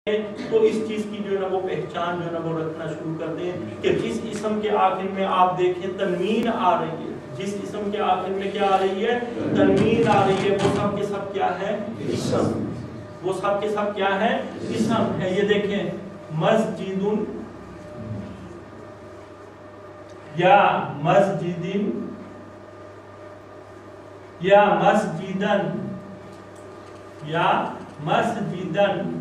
تو اس چیز کی جو ہے نا وہ پہچان جو ہے نا وہ رکھنا شروع کر دیں کہ جس اسم کے آخر میں آپ دیکھیں تنوین آ رہی ہے، جس اسم کے آخر میں کیا آ رہی ہے؟ تنوین آ رہی ہے، وہ سب کے سب کیا ہے؟ اسم۔ وہ سب کے سب کیا ہے؟ اسم ہے۔ یہ دیکھیں مسجد یا مسجدن یا مسجدن یا مسجدن،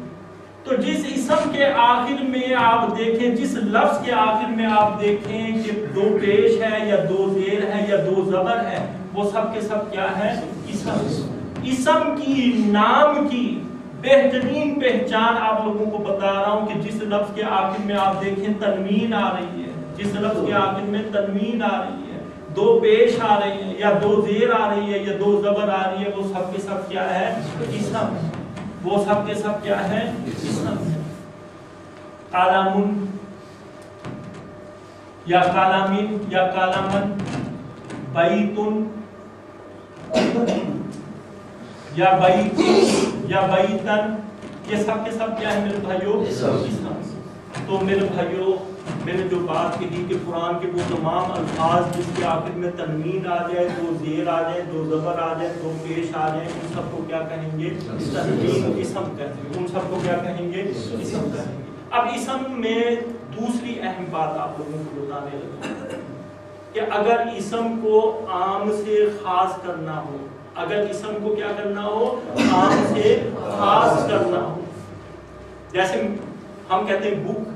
تو جس اسم کے آخر میں آپ دیکھیں، جس لفظ کے آخر میں آپ دیکھیں کہ دو پیش ہے یا دو زیر ہے یا دو زبر ہے، وہ سب کے سب کیا ہے؟ اسم۔ اسم کی نام کی بہترین پہچان آپ لوگوں کو بتا رہا ہوں کہ جس لفظ کے آخر میں آپ دیکھیں تنوین آ رہی ہے، جس لفظ کے آخر میں تنوین آ رہی ہے، دو پیش آ رہی ہے یا دو زیر آ رہی ہے یا دو زبر آ رہی ہے، وہ سب کے سب کیا ہے؟ اسم۔ وہ سب کے سب کیا ہے؟ اسم۔ قلم یا قلمن یا قلمن، بیتن یا بیت یا بیتن، یہ سب کے سب کیا ہے میرے بھائیوں؟ اسم۔ تو میرے بھائیوں، میں نے جو بات کہی کہ قرآن کے وہ تمام الفاظ جس کے آخر میں تنوین آ جائے، دو زیر آ جائے، دو زبر آ جائے، دو پیش آ جائے، ان سب کو کیا کہیں گے؟ تنوین، اسم کہیں گے۔ ان سب کو کیا کہیں گے؟ اسم کہیں گے۔ اب اسم میں دوسری اہم بات آپ لوگوں کو بتانے لگا کہ اگر اسم کو عام سے خاص کرنا ہو، اگر اسم کو کیا کرنا ہو؟ عام سے خاص کرنا ہو، جیسے ہم کہتے ہیں بک،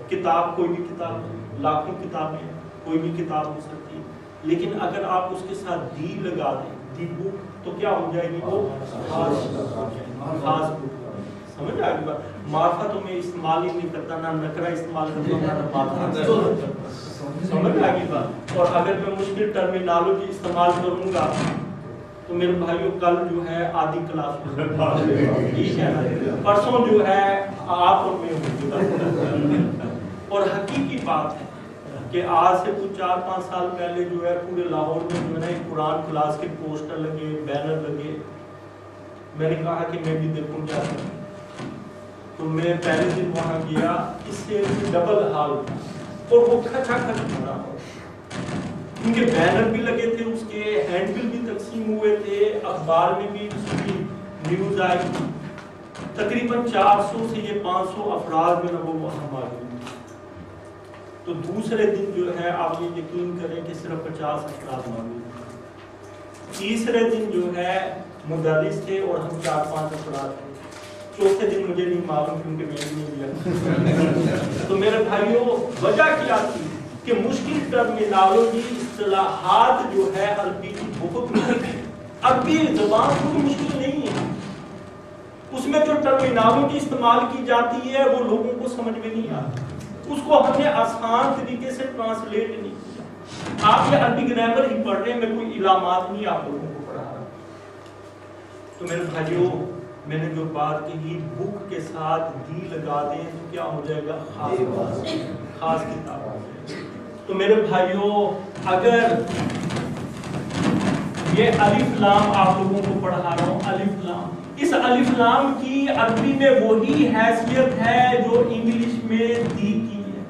کتاب، کوئی بھی کتاب، لاکھوں کتابیں کوئی بھی کتاب ہو سکتی ہے، لیکن اگر آپ اس کے ساتھ دی لگا دیں، دی بک، تو کیا ہو جائے گی؟ وہ خاص بک۔ سمجھ آئے گی بات؟ معرفت تو میں استعمال ہی نہیں کرتا، نہ نکرہ استعمال کرتا ہوں، نہ معرفت۔ سمجھ آئے گی بات؟ اور اگر میں مشکل ٹرمینالوجی استعمال کروں گا تو میرے بھائیوں کل جو ہے آدھی کلاس ٹھیک ہے نا، پرسوں جو ہے آپ اور میں ہوگی۔ اور حقیقی بات ہے کہ آج سے کچھ 4-5 سال پہلے جو ہے پورے لاہور میں جو ہے نا ایک قرآن کلاس کے پوسٹر لگے، بینر لگے، میں نے کہا کہ میں بھی دیکھوں کیا کروں، تو میں پہلے دن وہاں گیا، اس سے ڈبل حال تھا اور وہ کھچا کھچ بنا ہو، کیونکہ بینر بھی لگے تھے، اس کے ہینڈ بل بھی تقسیم ہوئے تھے، اخبار میں بھی اس کی نیوز آئی، تقریباً 400 سے یہ 500 افراد میں وہ وہاں موجود۔ تو دوسرے دن جو ہے آپ یہ یقین کریں کہ صرف 50 افراد موجود۔ تیسرے دن جو ہے مدرس تھے اور ہم 4-5 افراد تھے۔ چوتھے دن مجھے نہیں معلوم کیونکہ میں نہیں گیا۔ تو میرے بھائیوں وجہ کیا تھی کہ مشکل ٹرمینالوجی، اصطلاحات جو ہے عربی کی بہت مشکل ہے۔ عربی زبان کوئی مشکل نہیں ہے، اس میں جو ٹرمینالوجی استعمال کی جاتی ہے وہ لوگوں کو سمجھ میں نہیں آتی، اس کو ہم نے آسان طریقے سے ٹرانسلیٹ نہیں کیا۔ آپ یہ عربی گرامر ہی پڑھ رہے ہیں، میں کوئی علامات نہیں آپ لوگوں کو پڑھا رہا۔ تو میرے بھائیوں، میں نے جو بات کہی بک کے ساتھ دی لگا دیں تو کیا ہو جائے گا؟ خاص کتاب ہو جائے گی۔ تو میرے بھائیوں، اگر یہ الف لام آپ لوگوں کو پڑھا رہا ہوں، الف لام، اس الف لام کی عربی میں وہی حیثیت ہے جو انگلش میں دی کی ہے۔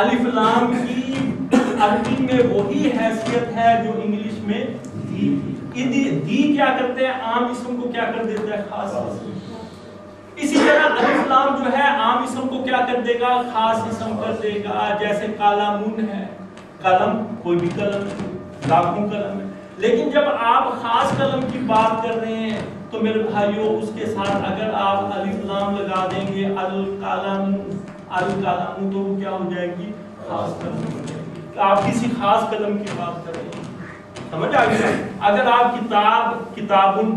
الف لام کی عربی میں وہی حیثیت ہے جو انگلش میں دی کی۔ دی کیا کرتے ہیں؟ عام اسم کو کیا کر دیتا ہے؟ خاص اسم۔ اسی طرح الف لام جو ہے عام اسم کو کیا کر دے گا؟ خاص اسم کر دے گا۔ جیسے قلمن ہے، قلم کوئی بھی قلم ہے، لاکھوں قلم ہے، لیکن جب آپ خاص قلم کی بات کر رہے ہیں تو میرے بھائیوں اس کے ساتھ اگر آپ الف لام لگا دیں گے، القلم، القلم، تو وہ کیا ہو جائے گی؟ خاص قلم ہو جائے گی۔ آپ کسی خاص قلم کی بات کر رہے ہیں، سمجھ آ گیا؟ اگر آپ کتابن،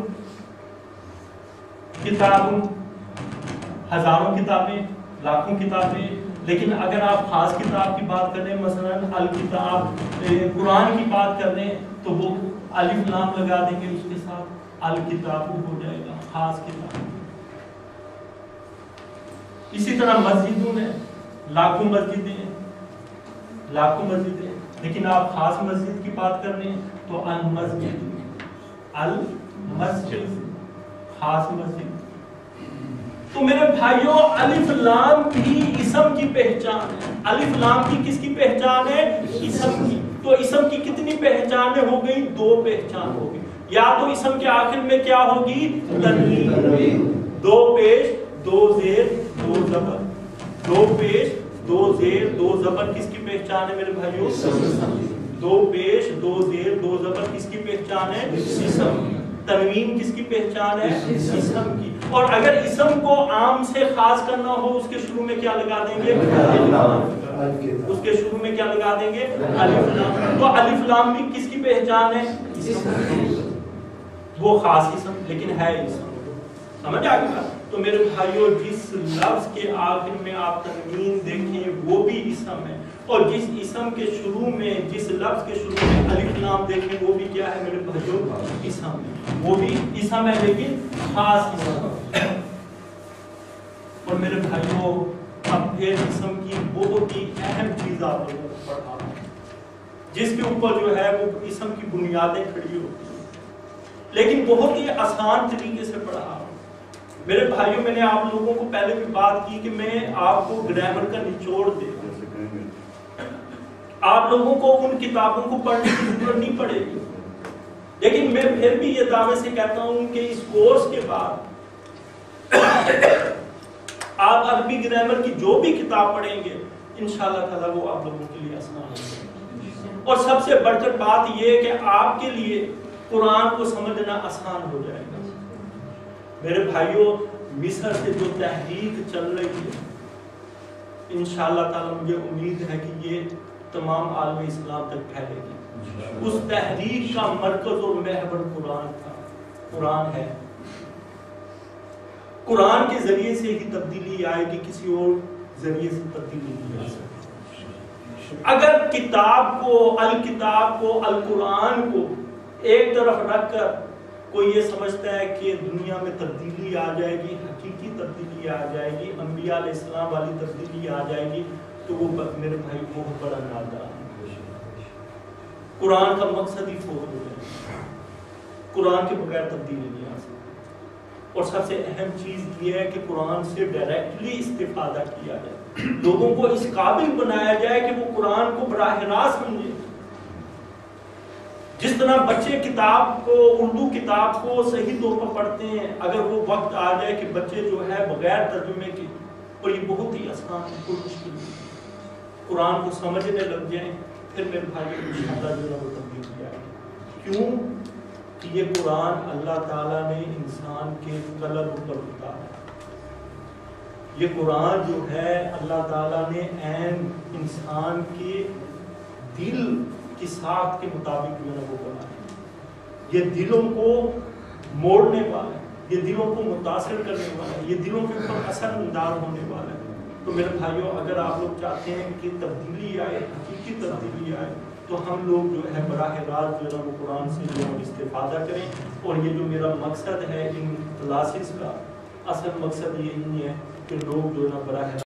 ہزاروں کتابیں، لاکھوں کتابیں، لیکن اگر آپ خاص کتاب کی بات کر رہے ہیں، مثلا الکتاب، قرآن کی بات کر رہے ہیں، تو وہ الف لام لگا دیں گے، اس کے ساتھ الکتاب ہو جائے گا، خاص کتاب۔ اسی طرح مسجدوں نے لاکھوں مسجدیں، لاکھوں مسجدیں، لیکن آپ خاص مسجد کی بات کر رہے ہیں تو المسجد، المسجد، خاص مسجد۔ تو میرے بھائیوں الف لام بھی اسم کی پہچان ہے. الف لام کی کس کی پہچان ہے؟ اسم کی. تو اسم کی کتنی پہچانیں ہو گئی؟ 2 پہچان ہو گئی. یا تو اسم کے آخر میں کیا ہوگی؟ تنوین. 2 پیش 2 زیر 2 زبر. 2 پیش 2 زیر 2 زبر کس کی پہچان ہے میرے بھائیوں؟ 2 پیش 2 زیر 2 زبر کس کی پہچان ہے؟ اسم. تنوین کس کی پہچان ہے؟ اسم کی. اور اگر اسم کو عام سے خاص کرنا ہو اس کے شروع میں کیا لگا دیں گے؟ اس کے شروع میں کیا لگا دیں گے؟ الف لام. تو الف لام بھی کس کی پہچان ہے؟ وہ خاص اسم لیکن ہے اسم. سمجھ آ گیا؟ تو میرے بھائیوں جس لفظ کے آخر میں آپ تنوین دیکھیں وہ بھی اسم ہے, اور جس اسم کے شروع میں, جس لفظ کے شروع میں الف لام دیکھیں وہ بھی کیا ہے میرے بھائیوں؟ اسم ہے. وہ بھی اسم ہے لیکن خاص اسم ہے. اور میرے بھائیوں اب پھر اسم کی بہت ہی اہم چیز آپ لوگوں کو پڑھا جس کے اوپر جو ہے وہ اسم کی بنیادیں کھڑی ہوتی ہیں, لیکن بہت ہی آسان طریقے سے پڑھا. میرے بھائیوں میں نے آپ لوگوں کو پہلے بھی بات کی کہ میں آپ کو گرامر کا نچوڑ دے گا. آپ لوگوں کو ان کتابوں کو پڑھنے کی ضرورت نہیں پڑے گی, لیکن میں پھر بھی یہ دعوے سے کہتا ہوں کہ اس کورس کے بعد آپ عربی گرامر کی جو بھی کتاب پڑھیں گے انشاءاللہ تعالیٰ وہ آپ لوگوں کے لیے آسان ہوگا. اور سب سے بڑھ کر بات یہ ہے کہ آپ کے لیے قرآن کو سمجھنا آسان ہو جائے گا. میرے بھائیوں مصر سے جو تحریک چل رہی ہے انشاءاللہ تعالیٰ مجھے امید ہے کہ یہ تمام عالم اسلام تک پھیلے گی. اس تحریک کا مرکز اور محور قرآن تھا, قرآن ہے. قرآن کے ذریعے سے ہی تبدیلی آئے گی, کسی اور ذریعے سے تبدیلی نہیں آ سکتی. اگر کتاب کو, الکتاب کو, القرآن کو ایک طرف رکھ کر کوئی یہ سمجھتا ہے کہ دنیا میں تبدیلی آ جائے گی, حقیقی تبدیلی آ جائے گی, انبیاء علیہ السلام والی تبدیلی آ جائے گی, تو وہ میرے بھائی بہت بڑا نادان. قرآن کا مقصد ہی فوت ہو جائے, قرآن کے بغیر تبدیلی نہیں آ سکتی. اور سب سے اہم چیز یہ ہے کہ قرآن سے ڈائریکٹلی استفادہ کیا جائے, لوگوں کو اس قابل بنایا جائے کہ وہ قرآن کو براہ راست سمجھے. جس طرح بچے کتاب کو, اردو کتاب کو صحیح طور پر پڑھتے ہیں, اگر وہ وقت آ جائے کہ بچے جو ہے بغیر ترجمے کے, اور یہ بہت ہی آسان ہے, کوئی مشکل نہیں, قرآن کو سمجھنے لگ جائیں, پھر میرے بھائی انشاءاللہ جو ہے وہ تبدیلی آئے گی. کیوں کہ یہ قرآن اللہ تعالیٰ نے انسان کے قلب پر اتارا. یہ قرآن جو ہے اللہ تعالیٰ نے عین انسان کے دل کی ساخت کے مطابق جو ہے وہ بنایا. یہ دلوں کو موڑنے والا ہے, یہ دلوں کو متاثر کرنے والا ہے, یہ دلوں کے اوپر اثر انداز ہونے والا ہے. تو میرے بھائیوں اگر آپ لوگ چاہتے ہیں کہ تبدیلی آئے, حقیقی تبدیلی آئے, تو ہم لوگ جو ہے براہ راست جو ہے وہ قرآن سے جو ہے استفادہ کریں. اور یہ جو میرا مقصد ہے ان کلاسز کا, اصل مقصد یہی ہے کہ لوگ جو ہے براہ